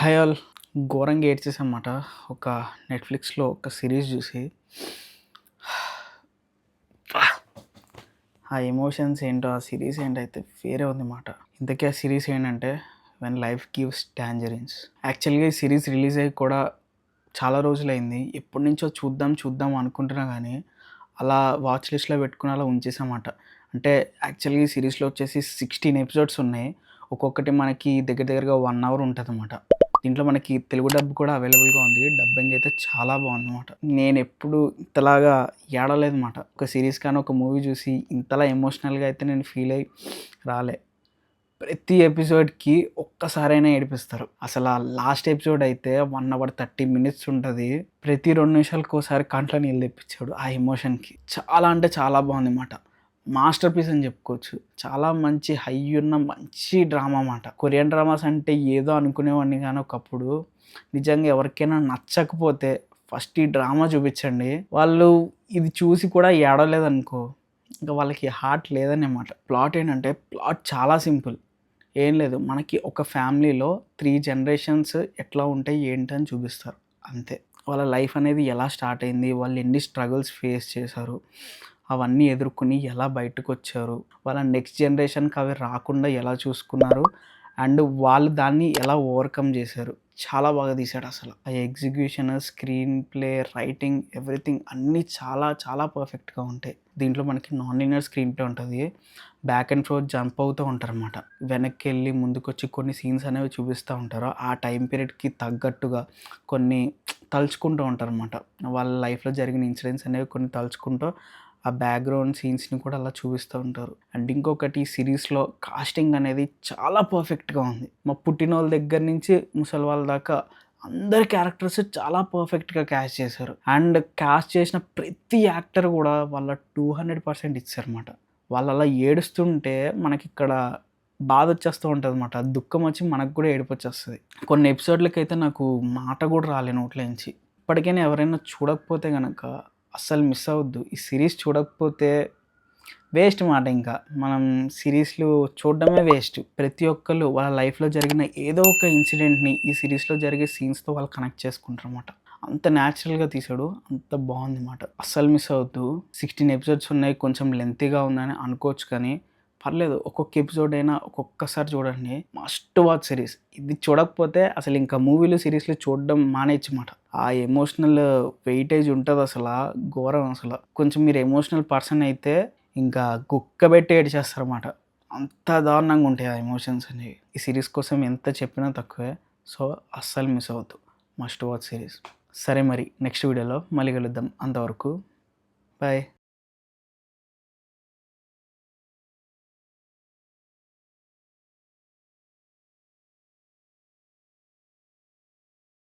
Hi all. ఘోరంగా ఏడ్చేసానమాట. ఒక నెట్‌ఫ్లిక్స్‌లో ఒక సీరీస్ జూసి. ఆ ఎమోషన్స్ ఏంటో, ఆ సీరీస్ ఏంటైతే వేరే ఉందన్నమాట. ఇంతకీ ఆ సీరీస్ ఏంటంటే 'వెన్ లైఫ్ గివ్స్ టాంజరిన్స్'. యాక్చువల్‌గా ఈ సీరీస్ రిలీజ్ అయ్యి కూడా చాలా రోజులైంది. ఎప్పటినుంచో చూద్దాం చూద్దాం అనుకుంటున్నా గానీ, అలా వాచ్ లిస్ట్‌లో పెట్టుకొని అలా ఉంచేసానమాట. అంటే యాక్చువల్‌గా ఈ సీరీస్‌లో వచ్చేసి 16 ఎపిసోడ్స్ ఉన్నాయి. ఒక్కొక్కటి మనకి దగ్గర దగ్గరగా 1 అవర్ ఉంటదన్నమాట. దీంట్లో మనకి తెలుగు డబ్ కూడా అవైలబుల్‌గా ఉంది. డబ్బింగ్ అయితే చాలా బాగుందన్నమాట. నేనెప్పుడు ఇంతలాగా ఏడలేదన్నమాట. ఒక సీరీస్ కానీ, ఒక మూవీ చూసి ఇంతలా ఎమోషనల్‌గా అయితే నేను ఫీల్ అయ్యి రాలే. ప్రతి ఎపిసోడ్‌కి ఒక్కసారైనా ఏడిపిస్తారు. అసల ఆ లాస్ట్ ఎపిసోడ్ అయితే 1 అవర్ 30 మినిట్స్ ఉంటది. ప్రతి 2 నిమిషాలకోసారి కంట్లో నీళ్ళు తెప్పించాడు ఆ ఎమోషన్‌కి. చాలా అంటే చాలా బాగుందన్నమాట. మాస్టర్ పీస్ అని చెప్పుకోవచ్చు. చాలా మంచి హై ఉన్న మంచి డ్రామా మాట. కొరియన్ డ్రామాస్ అంటే ఏదో అనుకునేవాడిని గానీ ఒకప్పుడు. నిజంగా ఎవరికైనా నచ్చకపోతే ఫస్ట్ ఈ డ్రామా చూపించండి. వాళ్ళు ఇది చూసి కూడా ఏడవలేదనుకో, ఇంక వాళ్ళకి హార్ట్ లేదన్నమాట. ప్లాట్ ఏంటంటే ప్లాట్ చాలా సింపుల్. ఏం లేదు. మనకి ఒక ఫ్యామిలీలో 3 జనరేషన్స్ ఎట్లా ఉంటాయి ఏంటి అని చూపిస్తారు అంతే. వాళ్ళ లైఫ్ అనేది ఎలా స్టార్ట్ అయింది, వాళ్ళు ఎన్ని స్ట్రగుల్స్ ఫేస్ చేశారు, అవన్నీ ఎదుర్కొని ఎలా బయటకొచ్చారు, వాళ్ళ నెక్స్ట్ జనరేషన్‌కి అవి రాకుండా ఎలా చూసుకున్నారు, అండ్ వాళ్ళు దాన్ని ఎలా ఓవర్‌కమ్ చేశారు. చాలా బాగా తీశాడసల. ఆ execution, screen play, writing, everything అన్నీ చాలా చాలా పర్ఫెక్ట్‌గా ఉంటాయి. దీంట్లో మనకి నాన్ లీనియర్ స్క్రీన్ ప్లే ఉంటది. బ్యాక్ అండ్ ఫోర్త్ జంప్ అవుతూ ఉంటారనమాట. వెనక్కెళ్ళి ముందుకొచ్చి కొన్ని సీన్స్ అనేవి చూపిస్తా ఉంటారు. ఆ టైం పీరియడ్‌కి తగ్గట్టుగా కొన్ని తలుచుకుంటూ ఉంటారనమాట. వాళ్ళ లైఫ్‌లో జరిగిన ఇన్సిడెంట్స్ అనేవి కొన్ని తలుచుకుంటూ ఆ బ్యాక్‌గ్రౌండ్ సీన్స్‌ని కూడా అలా చూపిస్తూ ఉంటారు. అండ్ ఇంకొకటి సీరీస్‌లో కాస్టింగ్ అనేది చాలా పర్ఫెక్ట్‌గా ఉంది. మా పుట్టినోళ్ళ దగ్గర నుంచి ముసలి వాళ్ళ దాకా అందరి క్యారెక్టర్స్ చాలా పర్ఫెక్ట్‌గా క్యాస్ట్ చేశారు. అండ్ క్యాస్ట్ చేసిన ప్రతి యాక్టర్ కూడా వాళ్ళ 200% ఇచ్చారన్నమాట. వాళ్ళలా ఏడుస్తుంటే మనకిక్కడ బాధొచ్చేస్తూ ఉంటదన్నమాట. దుఃఖం వచ్చి మనకు కూడా ఏడుపొచ్చేస్తది. కొన్ని ఎపిసోడ్‌లకైతే నాకు మాట కూడా రాలే నోట్లోంచి. ఇప్పటికైనా ఎవరైనా చూడకపోతే గనక అస్సలు మిస్ అవ్వద్దు. ఈ సీరీస్ చూడకపోతే వేస్ట్ మాట ఇంకా. మనం సీరీస్‌లు చూడడమే వేస్ట్. ప్రతి ఒక్కళ్ళు వాళ్ళ లైఫ్‌లో జరిగిన ఏదో ఒక ఇన్సిడెంట్‌ని ఈ సీరీస్‌లో జరిగే సీన్స్‌తో వాళ్ళు కనెక్ట్ చేసుకుంటారన్నమాట. అంత న్యాచురల్‌గా తీశాడు. అంత బావుందన్నమాట. అస్సలు మిస్ అవ్వద్దు. 16 ఎపిసోడ్స్ ఉన్నాయి. కొంచెం లెంతీగా ఉందని అనుకోవచ్చు కానీ పర్లేదు. ఒక్కొక్క ఎపిసోడ్ అయినా ఒక్కొక్కసారి చూడండి. Must watch series. ఇది చూడకపోతే అసలు ఇంకా మూవీలు, సీరీస్‌లు చూడడం మానేయచ్చు మాట. ఆ ఎమోషనల్ వెయిటేజ్ ఉంటదసల ఘోరం అసల. కొంచెం మీరు ఎమోషనల్ పర్సన్ అయితే ఇంకా గుక్కబెట్టి ఏడ్చేస్తారన్నమాట. అంత దారుణంగా ఉంటాయి ఆ ఎమోషన్స్ అనేవి. ఈ సీరీస్ కోసం ఎంత చెప్పినా తక్కువే. సో, అస్సలు మిస్ అవ్వద్దు. Must watch series. సరే మరి నెక్స్ట్ వీడియోలో మళ్ళీ కలుద్దాం. అంతవరకు బాయ్.